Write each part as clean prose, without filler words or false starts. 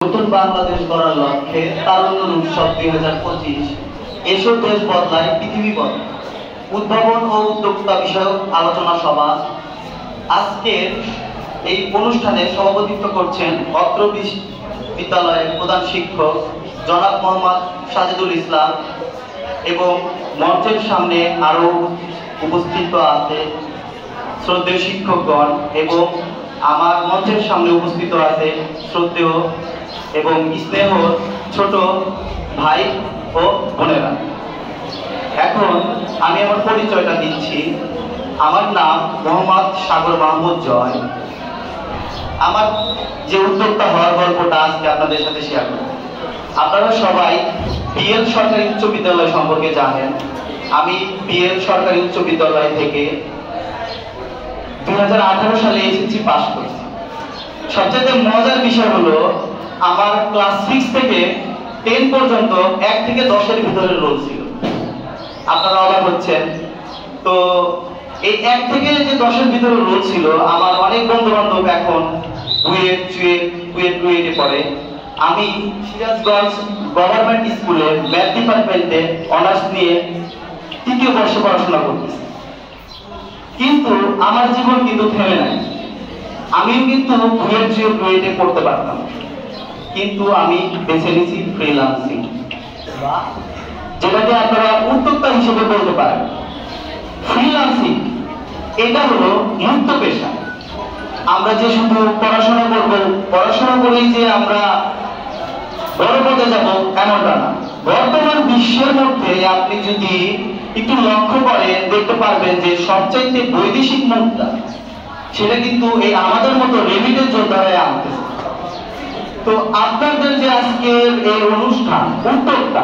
নতুন বাংলাদেশ গড়ার লক্ষ্যে তারুণ্যের উৎসব 2025। এসব দেশ বদলায়, পৃথিবী বদলায়। উদ্ভাবন ও উদ্যোক্তা বিষয়ক আলোচনা সভা। আজকের এই অনুষ্ঠানে সভাপতিত্ব করছেন অত্র বিদ্যালয়ের প্রধান শিক্ষক জনাব মোহাম্মদ সাজিদুল ইসলাম এবং মঞ্চের সামনে আরো উপস্থিত আছে শ্রদ্ধেয় শিক্ষকগণ এবং আমার মঞ্চের সামনে উপস্থিত আছে শ্রদ্ধেয় এবং স্নেহ ছোট ভাই ও বোনেরা। এখন আমি আমার পরিচয়টা দিচ্ছি। আমার নাম মোহাম্মদ সাগর মাহমুদ জয়। আমার যে উদ্যোক্তা হওয়ার গল্পটা আজকে আপনাদের সাথে শেয়ার করব। আপনারা সবাই পিএল সরকারি উচ্চ বিদ্যালয় সম্পর্কে জানেন। আমি পিএল সরকারি উচ্চ বিদ্যালয় থেকে 2018 সালে এসএসসি পাস করেছি। সবচেয়ে মজার বিষয় হলো আমার ক্লাস 6 থেকে 10 পর্যন্ত 1 থেকে 10 এর ভিতরে রোল ছিল। আপনারা অবাক হচ্ছেন। তো এই 1 থেকে যে 10 এর ভিতরে রোল ছিল, আমার অনেক বন্ধু বান্ধব এখন কুয়েটে পড়ে। আমি সিরাজগঞ্জ গভর্নমেন্ট স্কুলে ম্যাথ ডিপার্টমেন্টে অনার্স নিয়ে 3য় বর্ষে পড়াশোনা করতেছি। কিন্তু আমার জীবন কিন্তু থেমে নাই। আমিও কিন্তু কুয়েটে পড়তে পারতাম, কিন্তু আমি বেছে নিয়েছি ফ্রিল্যান্সিং, যেটাকে আপনারা উদ্যোক্তা হিসেবে বলতে পারেন। ফ্রিল্যান্সিং এটা হলো মুক্ত পেশা। আমরা যে শুধু পড়াশোনা করব, পড়াশোনা করেই যে আমরা বড় পদে যাব এমনটা না। বর্তমান বিশ্বের মধ্যে আপনি যদি একটু লক্ষ্য করেন, দেখতে পারবেন যে সবচাইতে বৈদেশিক মুদ্রা সেটা কিন্তু এই আমাদের মতো রেমিটেন্স যোদ্ধারাই আনতেছে। তো আপনাদের যে আজকের এই অনুষ্ঠান উদ্যোক্তা,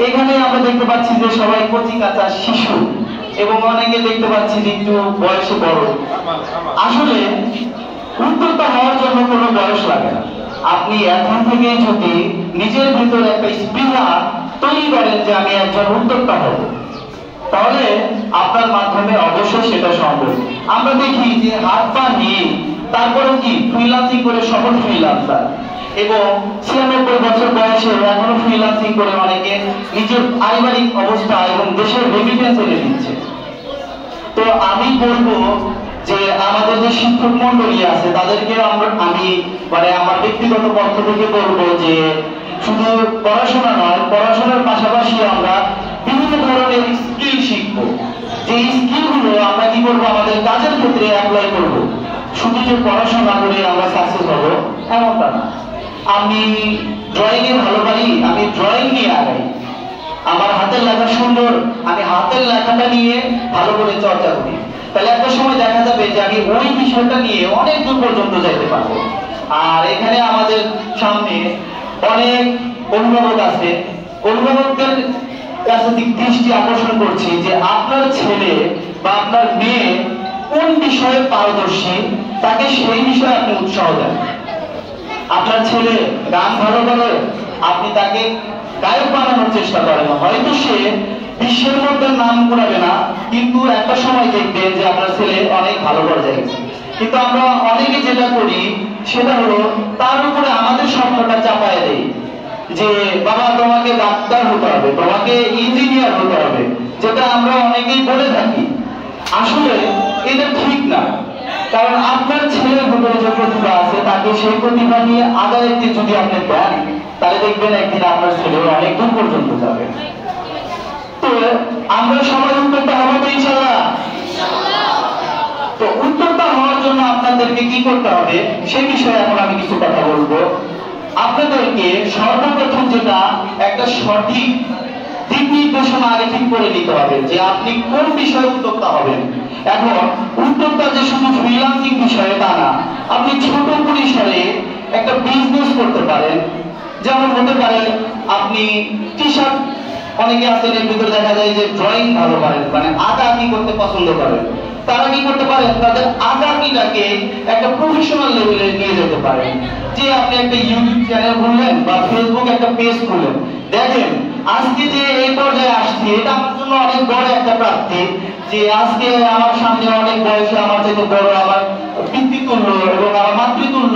এখানে আমরা দেখতে পাচ্ছি যে সবাই কচি কাঁচা শিশু এবং অনেকে দেখতে পাচ্ছি যে একটু বয়সে বড়। আসলে উদ্যোক্তা হওয়ার জন্য কোনো বয়স লাগে না। আপনি এখন থেকে যদি নিজের ভিতরে একটা স্পৃহা তৈরি করেন যে আমি একজন উদ্যোক্তা হব, তাহলে আপনার মাধ্যমে অবশ্যই সেটা সম্ভব। আমরা দেখি যে হাত পা নিয়ে তারপরে কি ফ্রিল্যান্সিং করে সফল ফ্রিল্যান্সার, এবং 96 বছর বয়সে এখনো ফ্রিল্যান্সিং করে অনেকে নিজের পারিবারিক অবস্থা এবং দেশের রেমিটেন্স এনে দিচ্ছে। তো আমি বলবো যে আমাদের যে শিক্ষক মন্ডলী আছে তাদেরকে আমি আমার ব্যক্তিগত পক্ষ থেকে বলবো যে শুধু পড়াশোনা নয়, পড়াশোনার পাশাপাশি আমরা বিভিন্ন ধরনের স্কিল শিখবো। যে স্কিলগুলো আমরা কি করবো, আমাদের কাজের ক্ষেত্রে অ্যাপ্লাই করবো। শুধু যে পড়াশোনা করে আমরা সাকসেস হবো এমনটা না। আমি ড্রয়িং এ ভালো পারি, আমি ড্রয়িং নিয়ে আগাই। আমার হাতের লেখা সুন্দর, আমি হাতের লেখাটা নিয়ে ভালো করে চর্চা করি। তাহলে একটা সময় দেখা যাবে যে আমি ওই বিষয়টা নিয়ে অনেক দূর পর্যন্ত যাইতে পারবো। আর এখানে আমাদের সামনে অনেক অভিভাবক আছে। অভিভাবকদের কাছে দৃষ্টি আকর্ষণ করছি যে আপনার ছেলে বা আপনার মেয়ে কোন বিষয়ে পারদর্শী, তাকে সেই বিষয়ে আপনি উৎসাহ দেন। আপনার ছেলে গান ভালো করে, আপনি তাকে গায়ক বানানোর চেষ্টা করেন। হয়তো সে বিশ্বের মধ্যে নাম করাবে না, কিন্তু একটা সময় দেখবেন যে আপনার ছেলে অনেক ভালো পর্যায়ে গেছে। কিন্তু আমরা অনেকে যেটা করি সেটা হলো তার উপরে আমাদের স্বপ্নটা চাপায় দেই যে বাবা তোমাকে ডাক্তার হতে হবে, তোমাকে ইঞ্জিনিয়ার হতে হবে, যেটা আমরা অনেকেই বলে থাকি। আসলে এটা ঠিক না। কারণ আপনার ছেলের ভিতরে যে প্রতিভা আছে তাকে সেই প্রতিভা নিয়ে আগাইতে যদি আপনি দেন, তাহলে দেখবেন একদিন আপনার ছেলে অনেক দূর পর্যন্ত যাবে। তো আমরা সবাই উদ্যোক্তা হবো তো ইনশাআল্লাহ। তো উদ্যোক্তা হওয়ার জন্য আপনাদেরকে কি করতে হবে সেই বিষয়ে এখন আমি কিছু কথা বলবো। আপনাদেরকে সর্বপ্রথম যেটা একটা সঠিক দিক নির্দেশনা আগে ঠিক করে নিতে হবে যে আপনি কোন বিষয়ে উদ্যোক্তা হবেন। এখন উদ্যোক্তা যে শুধু ফ্রিল্যান্সিং বিষয়ে তা না, আপনি ছোট পরিসরে একটা বিজনেস করতে পারেন। যেমন হতে পারে আপনি টি শার্ট, অনেকে আছেন এর ভিতরে দেখা যায় যে ড্রয়িং ভালো পারেন, আঁকাআঁকি করতে পছন্দ করেন। তারা কি করতে পারেন, তাদের আঁকাআঁকিটাকে একটা প্রফেশনাল লেভেলে নিয়ে যেতে পারেন। যে আপনি একটা ইউটিউব চ্যানেল খুললেন বা ফেসবুক একটা পেজ খুললেন। দেখেন আজকে যে এই পর্যায়ে আসছি, এটা আমার জন্য অনেক বড় একটা প্রাপ্তি যে আজকে আমার সামনে অনেক বয়সে আমার থেকে বড় আমার পিতৃতুল্য এবং আমার মাতৃতুল্য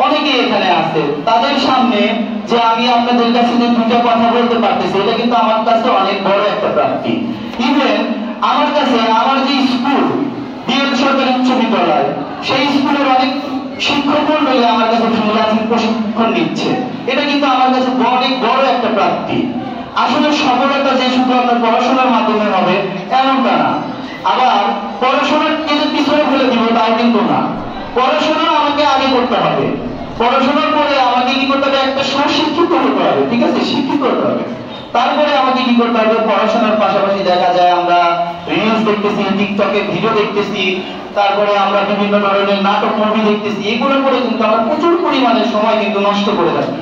অনেকেই এখানে আছে, তাদের সামনে যে আমি আপনাদের কাছে যে দুটো কথা বলতে পারতেছি, এটা কিন্তু আমার কাছে অনেক বড় একটা প্রাপ্তি। ইভেন আমার কাছে আমার যে স্কুল বিএল সরকারি উচ্চ বিদ্যালয়, সেই স্কুলের অনেক শিক্ষক মন্ডলী আমার কাছে ফ্রিল্যান্সিং প্রশিক্ষণ নিচ্ছে, এটা কিন্তু আমার কাছে অনেক বড় একটা প্রাপ্তি। আসলে সফলতা যে শুধু আপনার পড়াশোনার মাধ্যমে হবে এমনটা না, আবার পড়াশোনার পিছনে ফেলে দিব তাও কিন্তু না। পড়াশোনা আমাকে আগে করতে হবে, পড়াশোনার পরে আমাকে কি করতে হবে, একটা সুশিক্ষিত হতে হবে, ঠিক আছে, শিক্ষিত হতে হবে। তারপরে আমাকে কি করতে হবে, পড়াশোনার পাশাপাশি দেখা যায় আমরা রিলস দেখতেছি, টিকটকে ভিডিও দেখতেছি, তারপরে আমরা বিভিন্ন ধরনের নাটক মুভি দেখতেছি, এগুলো করে কিন্তু আমরা প্রচুর পরিমাণে সময় কিন্তু নষ্ট করে থাকি।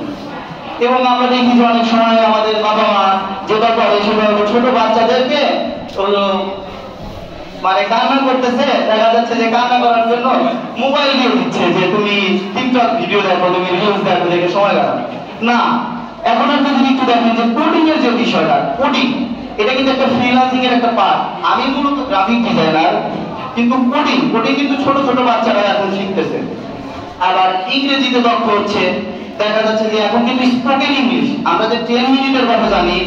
এবং আমরা দেখি যে অনেক সময় আমাদের বাবা মা যেটা করে সেটা হলো ছোট বাচ্চাদেরকে মানে কান্না করতেছে, দেখা যাচ্ছে যে কান্না করার জন্য মোবাইল দিয়ে দিচ্ছে যে তুমি টিকটক ভিডিও দেখো, তুমি রিলস দেখো, দেখে সময় কাটাও না। এখন আপনি যদি একটু দেখেন যে কোডিং এর যে বিষয়টা, কোডিং এটা কিন্তু একটা ফ্রিল্যান্সিং এর একটা পার্ট। আমি মূলত গ্রাফিক ডিজাইনার, কিন্তু কোডিং কিন্তু ছোট ছোট বাচ্চারা এখন শিখতেছে। আবার ইংরেজিতে দক্ষ হচ্ছে, দেখা যাচ্ছে যে এখন কিন্তু স্পোকেন ইংলিশ, আমরা যে 10 মিনিটের কথা জানি,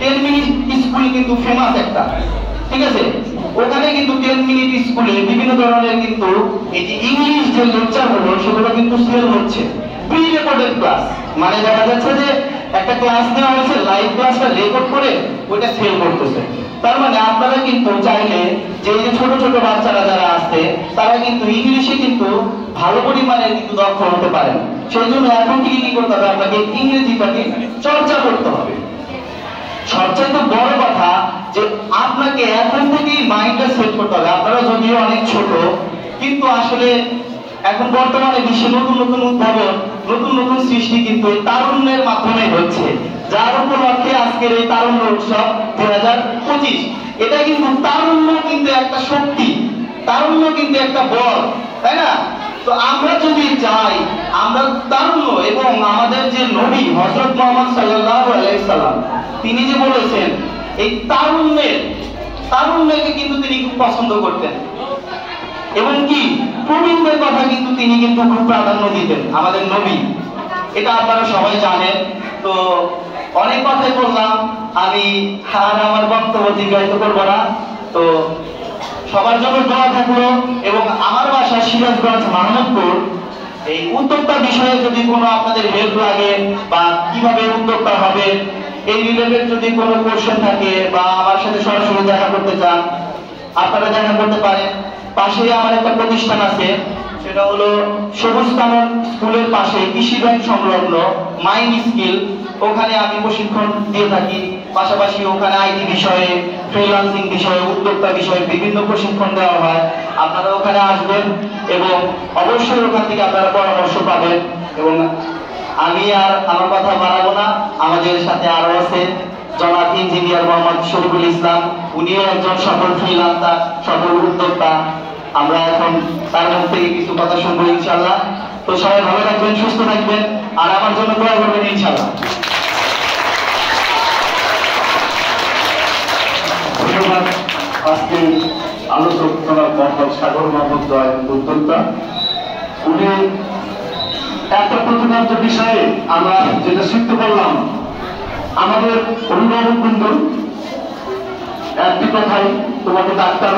10 মিনিট স্কুল কিন্তু ফেমাস একটা, ঠিক আছে, ওখানে কিন্তু 10 মিনিট স্কুলে বিভিন্ন ধরনের কিন্তু এই যে ইংলিশ যে লেকচার হলো সেগুলো কিন্তু সেল হচ্ছে, প্রি রেকর্ডেড ক্লাস, মানে দেখা যাচ্ছে যে একটা ক্লাস নেওয়া হয়েছে, লাইভ ক্লাসটা রেকর্ড করে ওইটা সেল করতেছে। তার মানে আপনারা কিন্তু চাইলে যে এই যে ছোট ছোট বাচ্চারা যারা আছে তারা কিন্তু ইংলিশে কিন্তু ভালো পরিমাণে কিন্তু দক্ষ হতে পারেন। সেই জন্য এখন থেকে কি করতে হবে, আপনাকে ইংরেজিটাকে চর্চা করতে হবে। সবচেয়ে বড় কথা যে আপনাকে এখন থেকেই মাইন্ডটা সেট করতে হবে। আপনারা যদিও অনেক ছোট, কিন্তু আসলে এখন বর্তমানে বিশ্বে নতুন নতুন উদ্ভাবন, নতুন নতুন সৃষ্টি কিন্তু এই তারুণ্যের মাধ্যমে হচ্ছে, যার উপলক্ষে আজকের এই তারুণ্য উৎসব 2025। এটা কিন্তু তারুণ্য কিন্তু একটা শক্তি, তারুণ্য কিন্তু একটা বল, তাই না? তো আমরা যদি চাই আমরা তারুণ্য, এবং আমাদের যে নবী হযরত মুহাম্মদ সাল্লাল্লাহু আলাইহি সাল্লাম তিনি যে বলেছেন এই তারুণ্যকে কিন্তু তিনি খুব পছন্দ করতেন, এবং কি প্রবীণদের কথা কিন্তু তিনি কিন্তু খুব প্রাধান্য দিতেন আমাদের নবী। এটা আপনারা সবাই জানেন। তো অনেক কথাই বললাম, আমি আর আমার বক্তব্য দীর্ঘায়িত করব না। তো সবার জন্য দোয়া থাকলো, এবং আমার বাসা সিরাজগঞ্জ মাহমুদপুর। এই উদ্যোক্তা বিষয়ে যদি কোনো আপনাদের হেল্প লাগে বা কিভাবে উদ্যোক্তা হবে এই রিলেটেড যদি কোনো কোশ্চেন থাকে বা আমার সাথে সরাসরি দেখা করতে চান, আপনারা দেখা করতে পারেন। পাশেই আমার একটা প্রতিষ্ঠান আছে, সেটা হলো সবুজ কানন স্কুলের পাশে কৃষি ব্যাংক সংলগ্ন মাইন্ড স্কিল, ওখানে আমি প্রশিক্ষণ দিয়ে থাকি। পাশাপাশি ওখানে আইটি বিষয়ে, ফ্রিল্যান্সিং বিষয়ে, উদ্যোক্তা বিষয়ে বিভিন্ন প্রশিক্ষণ দেওয়া হয়। আপনারা ওখানে আসবেন এবং অবশ্যই ওখান থেকে আপনারা পরামর্শ পাবেন। এবং আমি আর আমার কথা বাড়াবো না, আমাদের সাথে আরো আছে জনাব ইঞ্জিনিয়ার মোহাম্মদ শরীফুল ইসলাম, উনিও একজন সফল ফ্রিল্যান্সার, সফল উদ্যোক্তা। আমরা এখন তার মুখ থেকে কিছু কথা শুনবো ইনশাআল্লাহ। তো সবাই ভালো থাকবেন, সুস্থ থাকবেন, আর আমার জন্য দোয়া করবেন ইনশাআল্লাহ। ধন্যবাদ। আজকে আলোচক মোহাম্মদ সাগর মাহমুদ জয় উদ্যোক্তা, উনি একটা প্রতিপাদ্য বিষয়ে আমরা যেটা শিখতে পারলাম, আমাদের অভিভাবক বৃন্দ একটি কথাই তোমাকে ডাক্তার